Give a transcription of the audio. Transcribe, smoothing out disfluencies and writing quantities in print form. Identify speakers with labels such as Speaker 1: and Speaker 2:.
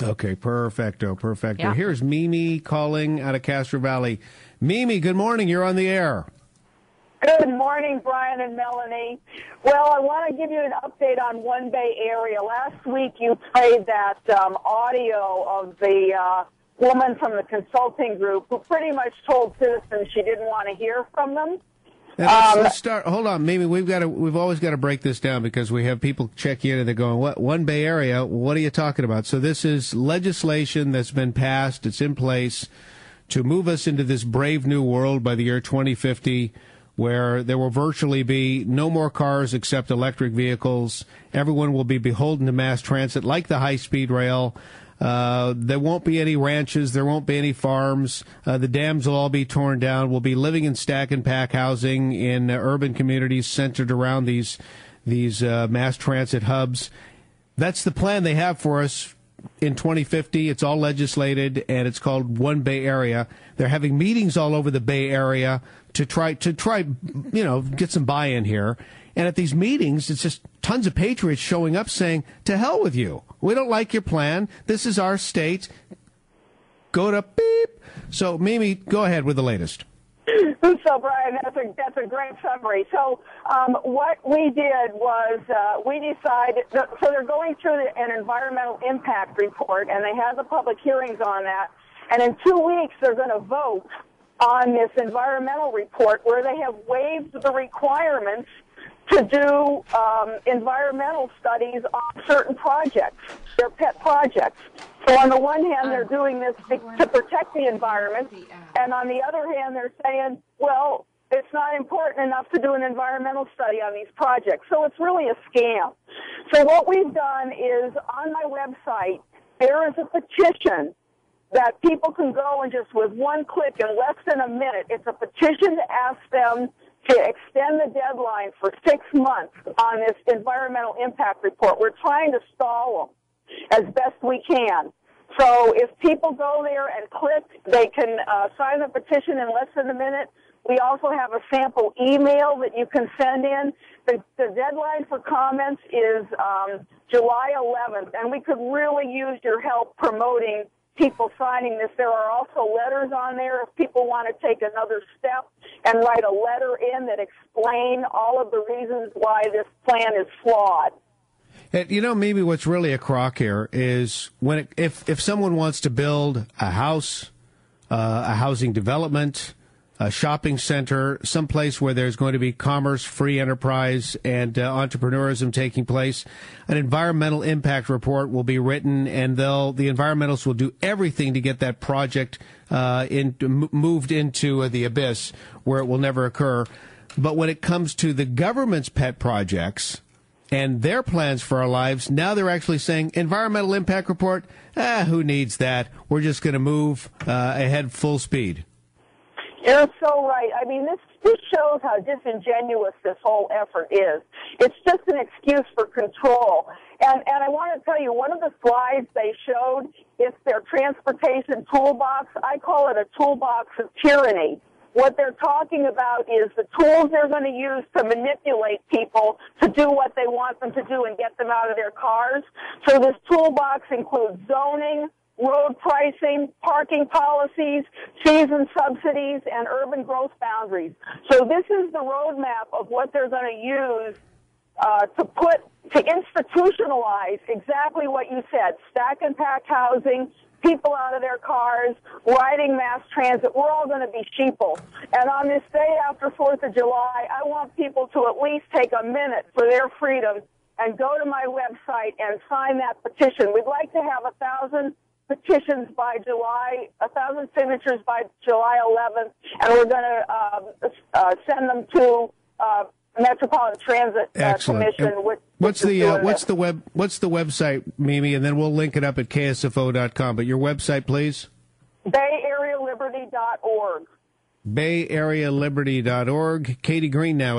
Speaker 1: Okay, perfecto.
Speaker 2: Yeah.
Speaker 1: Here's Mimi calling out of Castro Valley. Mimi, good morning. You're on the air.
Speaker 3: Good morning, Brian and Melanie. Well, I want to give you an update on One Bay Area. Last week you played that audio of the woman from the consulting group who pretty much told citizens she didn't want to hear from them.
Speaker 1: Let's start. Hold on, Mimi. We've always got to break this down because we have people check in and they're going, "What? One Bay Area? What are you talking about?" So this is legislation that's been passed. It's in place to move us into this brave new world by the year 2050, where there will virtually be no more cars except electric vehicles. Everyone will be beholden to mass transit, like the high-speed rail. There won't be any ranches. There won't be any farms. The dams will all be torn down. We'll be living in stack and pack housing in urban communities centered around these mass transit hubs. That's the plan they have for us in 2050. It's all legislated, and it's called One Bay Area. They're having meetings all over the Bay Area to try, get some buy-in here. And at these meetings, it's just tons of patriots showing up saying, "To hell with you. We don't like your plan. This is our state. Go to beep." So, Mimi, go ahead with the latest.
Speaker 3: So, Brian, that's a great summary. So, what we did was we decided. So they're going through an environmental impact report, and they have the public hearings on that. And in 2 weeks, they're going to vote on this environmental report, where they have waived the requirements to do environmental studies on certain projects, their pet projects. So on the one hand, they're doing this to protect the environment, and on the other hand, they're saying, well, it's not important enough to do an environmental study on these projects. So it's really a scam. So what we've done is, on my website, there is a petition that people can go and just with one click in less than a minute, it's a petition to ask them to extend the deadline for 6 months on this environmental impact report. We're trying to stall them as best we can. So if people go there and click, they can sign the petition in less than a minute. We also have a sample email that you can send in. The deadline for comments is July 11th, and we could really use your help promoting people signing this. There are also letters on there if people want to take another step and write a letter in that explain all of the reasons why this plan is flawed.
Speaker 1: Maybe what's really a crock here is if someone wants to build a house, a housing development, a shopping center, someplace where there's going to be commerce, free enterprise, and entrepreneurism taking place, an environmental impact report will be written, and the environmentalists will do everything to get that project moved into the abyss where it will never occur. But when it comes to the government's pet projects and their plans for our lives, now they're actually saying, environmental impact report, who needs that? We're just going to move ahead full speed.
Speaker 3: You're so right. I mean, this shows how disingenuous this whole effort is. It's just an excuse for control. And I want to tell you, one of the slides they showed is their transportation toolbox. I call it a toolbox of tyranny. What they're talking about is the tools they're going to use to manipulate people to do what they want them to do and get them out of their cars. So this toolbox includes zoning, road pricing, parking policies, season subsidies, and urban growth boundaries. So this is the roadmap of what they're going to use to institutionalize exactly what you said: stack and pack housing, people out of their cars, riding mass transit. We're all going to be sheeple. And on this day after 4th of July, I want people to at least take a minute for their freedom and go to my website and sign that petition. We'd like to have 1,000 petitions by 1,000 signatures by July 11th, and we're going to send them to Metropolitan Transit Commission.
Speaker 1: What's the website, Mimi? And then we'll link it up at ksfo.com. But your website, please.
Speaker 3: BayAreaLiberty.org.
Speaker 1: BayAreaLiberty.org. Katie Green now.